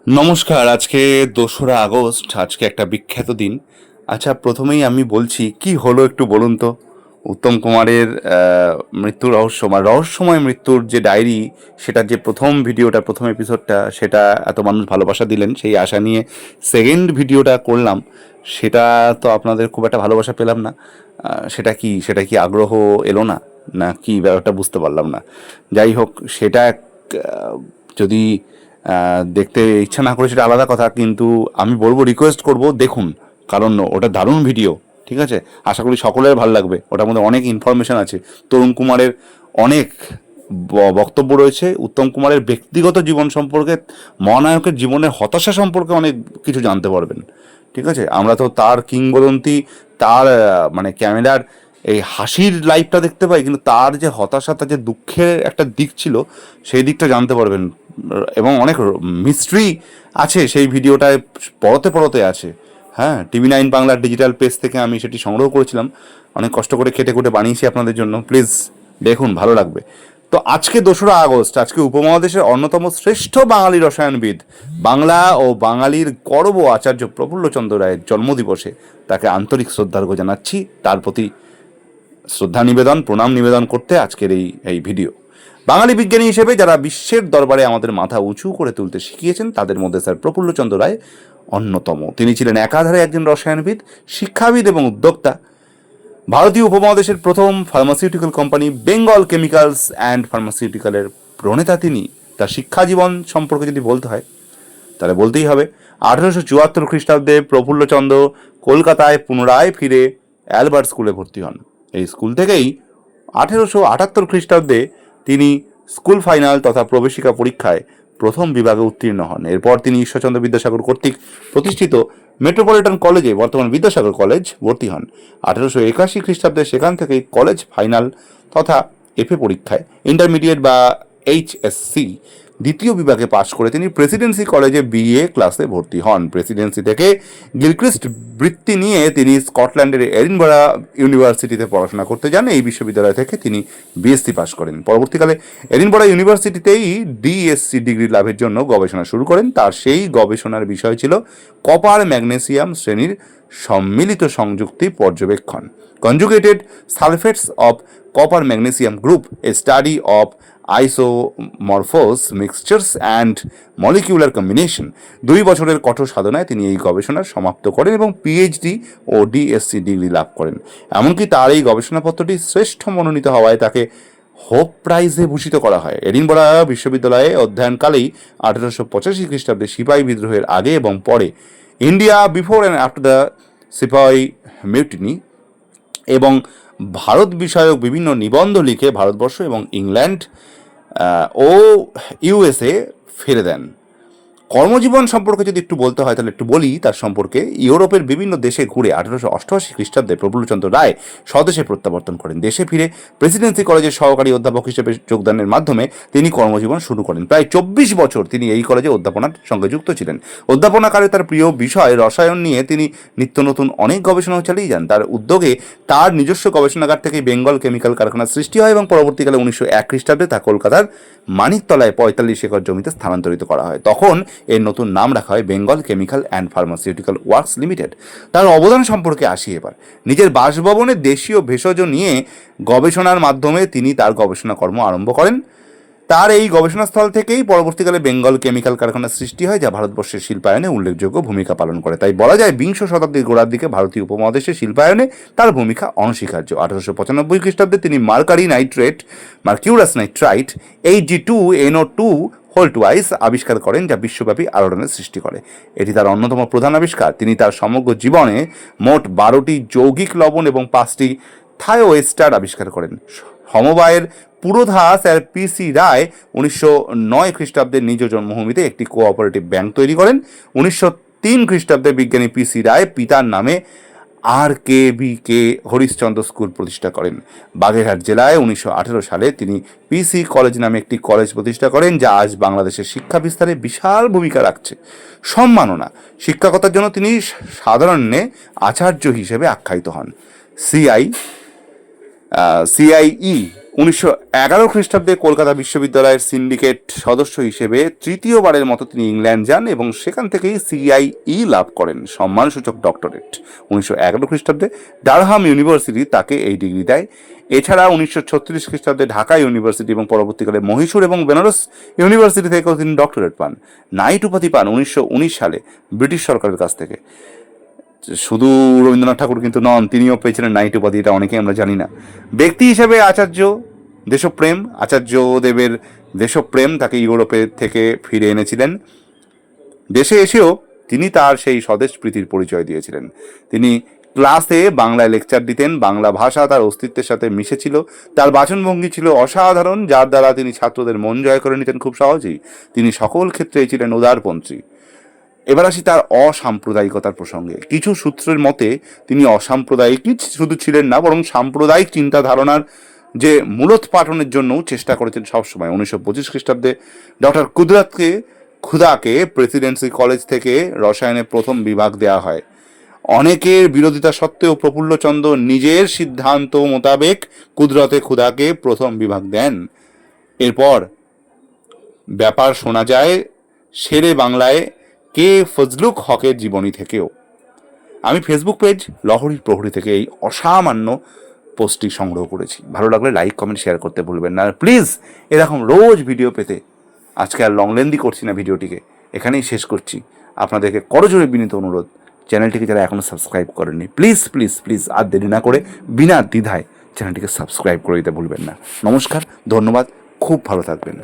নমস্কার। আজকে 2রা আগস্ট, আজকে একটা বিখ্যাত দিন। আচ্ছা, প্রথমেই আমি বলছি কি হলো একটু বলুন তো। উত্তম কুমারের মৃত্যু রহস্য, মানে রহস্যময় মৃত্যুর যে ডায়েরি, সেটার যে প্রথম ভিডিওটা, প্রথম এপিসোডটা, সেটা এত মানুষ ভালোবাসা দিলেন, সেই আশা নিয়ে সেকেন্ড ভিডিওটা করলাম। সেটা তো আপনাদের খুব একটা ভালোবাসা পেলাম না। সেটা কি আগ্রহ এলো না, না কি ব্যাপারটা বুঝতে পারলাম না। যাই হোক, সেটা আহ, যদি দেখতে ইচ্ছা না করে সেটা আলাদা কথা, কিন্তু আমি বলবো, রিকোয়েস্ট করব, দেখুন। কারণ ওটা দারুণ ভিডিও। ঠিক আছে, আশা করি সকলের ভালো লাগবে। ওটার মধ্যে অনেক ইনফরমেশন আছে। তরুণ কুমারের অনেক বক্তব্য রয়েছে। উত্তম কুমারের ব্যক্তিগত জীবন সম্পর্কে, মহানায়কের জীবনের হতাশা সম্পর্কে অনেক কিছু জানতে পারবেন। ঠিক আছে, আমরা তো তার কিংবদন্তি, তার মানে ক্যামেরার এই হাসির লাইফটা দেখতে পাই, কিন্তু তার যে হতাশা, তার যে দুঃখের একটা দিক ছিল, সেই দিকটা জানতে পারবেন। এবং অনেক মিস্ট্রি আছে সেই ভিডিওটায়, পরতে পরতে আছে। হ্যাঁ, TV9 বাংলার ডিজিটাল পেজ থেকে আমি সেটি সংগ্রহ করেছিলাম। অনেক কষ্ট করে খেটে খুঁটে বানিয়েছি আপনাদের জন্য। প্লিজ দেখুন, ভালো লাগবে। তো আজকে 2রা আগস্ট, আজকে উপমহাদেশের অন্যতম শ্রেষ্ঠ বাঙালি রসায়নবিদ, বাংলা ও বাঙালির গর্ব আচার্য প্রফুল্লচন্দ্র রায়ের জন্মদিবসে তাকে আন্তরিক শ্রদ্ধার্ঘ্য জানাচ্ছি। তার প্রতি শ্রদ্ধা নিবেদন, প্রণাম নিবেদন করতে আজকের এই ভিডিও। বাঙালি বিজ্ঞানী হিসেবে যারা বিশ্বের দরবারে আমাদের মাথা উঁচু করে তুলতে শিখিয়েছেন, তাদের মধ্যে স্যার প্রফুল্লচন্দ্র রায় অন্যতম। তিনি ছিলেন একাধারে একজন রসায়নবিদ, শিক্ষাবিদ এবং উদ্যোক্তা। ভারতীয় উপমহাদেশের প্রথম pharmaceutical company Bengal Chemicals and ফার্মাসিউটিক্যালের প্রণেতা তিনি। তার শিক্ষা জীবন সম্পর্কে যদি বলতে হয়, তাহলে বলতেই হবে 1874 খ্রিস্টাব্দে প্রফুল্লচন্দ্র কলকাতায় পুনরায় ফিরে অ্যালবার্ট স্কুলে ভর্তি হন। এই স্কুল থেকেই 1878 খ্রিস্টাব্দে তিনি স্কুল ফাইনাল তথা প্রবেশিকা পরীক্ষায় প্রথম বিভাগে উত্তীর্ণ হন। এরপর তিনি ঈশ্বরচন্দ্র বিদ্যাসাগর কর্তৃক প্রতিষ্ঠিত মেট্রোপলিটন কলেজে, বর্তমান বিদ্যাসাগর কলেজ, ভর্তি হন। 1881 খ্রিস্টাব্দে সেখান থেকেই কলেজ ফাইনাল তথা FA পরীক্ষায়, ইন্টারমিডিয়েট বা HSC দ্বিতীয় বিভাগে পাশ করে তিনি প্রেসিডেন্সি কলেজে BA ক্লাসে ভর্তি হন। প্রেসিডেন্সি থেকে গিলক্রিস্ট বৃত্তি নিয়ে তিনি স্কটল্যান্ডের এডিনবরা ইউনিভার্সিটিতে পড়াশোনা করতে যান। এই বিশ্ববিদ্যালয় থেকে তিনি BSc পাশ করেন। পরবর্তীকালে এডিনবরা ইউনিভার্সিটিতেই DSc ডিগ্রি লাভের জন্য গবেষণা শুরু করেন। তার সেই গবেষণার বিষয় ছিল কপার ম্যাগনেসিয়াম শ্রেণীর সম্মিলিত সংযুক্তি পর্যবেক্ষণ, conjugated sulphates of copper magnesium group, a study of isomorphous mixtures and molecular combination. 2 বছরের কঠোর সাধনায় তিনি এই গবেষণা সমাপ্ত করেন এবং PhD ও DSc ডিগ্রি লাভ করেন। এমনকি তার এই গবেষণাপত্রটি শ্রেষ্ঠ মনোনীত হওয়ায় তাকে হোপ প্রাইজে ভূষিত করা হয়। এডিনবরা বিশ্ববিদ্যালয়ে অধ্যয়নকালেই 1885 খ্রিস্টাব্দে সিপাহী বিদ্রোহের আগে এবং পরে, India before and after the সিপাহী মিউটিনি, এবং ভারত বিষয়ক বিভিন্ন নিবন্ধ লিখে ভারতবর্ষ এবং ইংল্যান্ড ও USA ফিরে দেন। কর্মজীবন সম্পর্কে যদি একটু বলতে হয়, তাহলে একটু বলি তার সম্পর্কে। ইউরোপের বিভিন্ন দেশে ঘুরে 1888 খ্রিস্টাব্দে প্রফুল্লচন্দ্র রায় স্বদেশে প্রত্যাবর্তন করেন। দেশে ফিরে প্রেসিডেন্সি কলেজের সহকারী অধ্যাপক হিসেবে যোগদানের মাধ্যমে তিনি কর্মজীবন শুরু করেন। প্রায় 24 বছর তিনি এই কলেজে অধ্যাপনার সঙ্গে যুক্ত ছিলেন। অধ্যাপনাকালে তার প্রিয় বিষয় রসায়ন নিয়ে তিনি নিত্য নতুন অনেক গবেষণা চালিয়ে যান। তার উদ্যোগে তার নিজস্ব গবেষণাগার থেকে বেঙ্গল কেমিক্যাল কারখানার সৃষ্টি হয় এবং পরবর্তীকালে 1901 খ্রিস্টাব্দে তা কলকাতার মানিকতলায় 45 একর জমিতে স্থানান্তরিত করা হয়। তখন এর নতুন নাম রাখা হয় Bengal chemical and pharmaceutical works limited. তার অবদান সম্পর্কে আসি এবার। নিজের বাসভবনে দেশীয় ভেষজ নিয়ে গবেষণার মাধ্যমে তিনি তার গবেষণা কর্ম আরম্ভ করেন। তার এই গবেষণাস্থল থেকেই পরবর্তীকালে বেঙ্গল কেমিক্যাল কারখানার সৃষ্টি হয়, যা ভারতবর্ষের শিল্পায়নে উল্লেখযোগ্য ভূমিকা পালন করে। তাই বলা যায় 20 শতাব্দীর গোড়ার দিকে ভারতীয় উপমহাদেশের শিল্পায়নে তার ভূমিকা অনস্বীকার্য। 1895 খ্রিস্টাব্দে তিনি মার্কিউরাস নাইট্রাইট Ag2NO2 আবিষ্কার করেন, যা বিশ্বব্যাপী আলোড়নের সৃষ্টি করে। এটি তার অন্যতম প্রধান আবিষ্কার। তিনি তার সমগ্র জীবনে মোট 12টি যৌগিক লবণ এবং 5টি থায়োএস্টার আবিষ্কার করেন। সমবায়ের পুরোধা স্যার PC রায় 1909 খ্রিস্টাব্দের নিজ জন্মভূমিতে একটি কোঅপারেটিভ ব্যাংক তৈরি করেন। 1903 খ্রিস্টাব্দে বিজ্ঞানী PC রায় পিতার নামে RKBK হরিশ্চন্দ্র স্কুল প্রতিষ্ঠা করেন। বাগেরহাট জেলায় 1918 সালে তিনি PC কলেজ নামে একটি কলেজ প্রতিষ্ঠা করেন, যা আজ বাংলাদেশের শিক্ষা বিস্তারে বিশাল ভূমিকা রাখছে। সম্মাননা, শিক্ষকতার জন্য তিনি সাধারণে আচার্য হিসেবে আখ্যায়িত হন। CIE 1911 খ্রিস্টাব্দে কলকাতা বিশ্ববিদ্যালয়ের সিন্ডিকেট সদস্য হিসেবে তৃতীয়বারের মতো তিনি ইংল্যান্ড যান এবং সেখান থেকেই সিআইই লাভ করেন, সম্মানসূচক ডক্টরেট। 1911 খ্রিস্টাব্দে ডারহাম ইউনিভার্সিটি তাকে এই ডিগ্রি দেয়। এছাড়া 1936 খ্রিস্টাব্দে ঢাকা ইউনিভার্সিটি এবং পরবর্তীকালে মহীশূর এবং বেনারস ইউনিভার্সিটি থেকেও তিনি ডক্টরেট পান। নাইট উপাধি পান 1919 সালে ব্রিটিশ সরকারের কাছ থেকে। শুধু রবীন্দ্রনাথ ঠাকুর কিন্তু নন, তিনিও পেয়েছিলেন নাইট উপাধি, এটা অনেকেই আমরা জানি না। ব্যক্তি হিসেবে আচার্য দেশপ্রেম, আচার্য দেবের দেশপ্রেম তাকে ইউরোপে থেকে ফিরে এনেছিলেন। দেশে এসেও তিনি তার সেই স্বদেশ প্রীতির পরিচয় দিয়েছিলেন। তিনি ক্লাসে বাংলায় লেকচার দিতেন, বাংলা ভাষা তার অস্তিত্বের সাথে মিশেছিল। তার বাচনভঙ্গি ছিল অসাধারণ, যার দ্বারা তিনি ছাত্রদের মন জয় করে নিতেন খুব সহজেই। তিনি সকল ক্ষেত্রেই ছিলেন উদারপন্থী। এবার আসি তার অসাম্প্রদায়িকতার প্রসঙ্গে। কিছু সূত্রের মতে তিনি অসাম্প্রদায়িকই শুধু ছিলেন না, বরং সাম্প্রদায়িক চিন্তা ধারণার যে মূলোৎপাটনের জন্যও চেষ্টা করেছেন সবসময়। 1925 খ্রিস্টাব্দে ডক্টর খুদাকে প্রেসিডেন্সি কলেজ থেকে রসায়নে প্রথম বিভাগ দেওয়া হয়। অনেকের বিরোধিতা সত্ত্বেও প্রফুল্লচন্দ্র নিজের সিদ্ধান্ত মোতাবেক খুদাকে প্রথম বিভাগ দেন। এরপর ব্যাপার শোনা যায় শেরে বাংলায় কে ফজলুক হকের জীবনী থেকেও। আমি ফেসবুক পেজ লহরীর প্রহরী থেকে এই অসামান্য পোস্টটি সংগ্রহ করেছি। ভালো লাগলে লাইক, কমেন্ট, শেয়ার করতে ভুলবেন না। প্লিজ এরকম রোজ ভিডিও পেতে, আজকে আর লংলেন্দি করছি না ভিডিওটিকে, এখানেই শেষ করছি। আপনাদেরকে করজোরে বিনীত অনুরোধ, চ্যানেলটিকে যারা এখনও সাবস্ক্রাইব করেননি, প্লিজ প্লিজ প্লিজ আর দেরি না করে বিনা দ্বিধায় চ্যানেলটিকে সাবস্ক্রাইব করে দিতে ভুলবেন না। নমস্কার, ধন্যবাদ, খুব ভালো থাকবেন।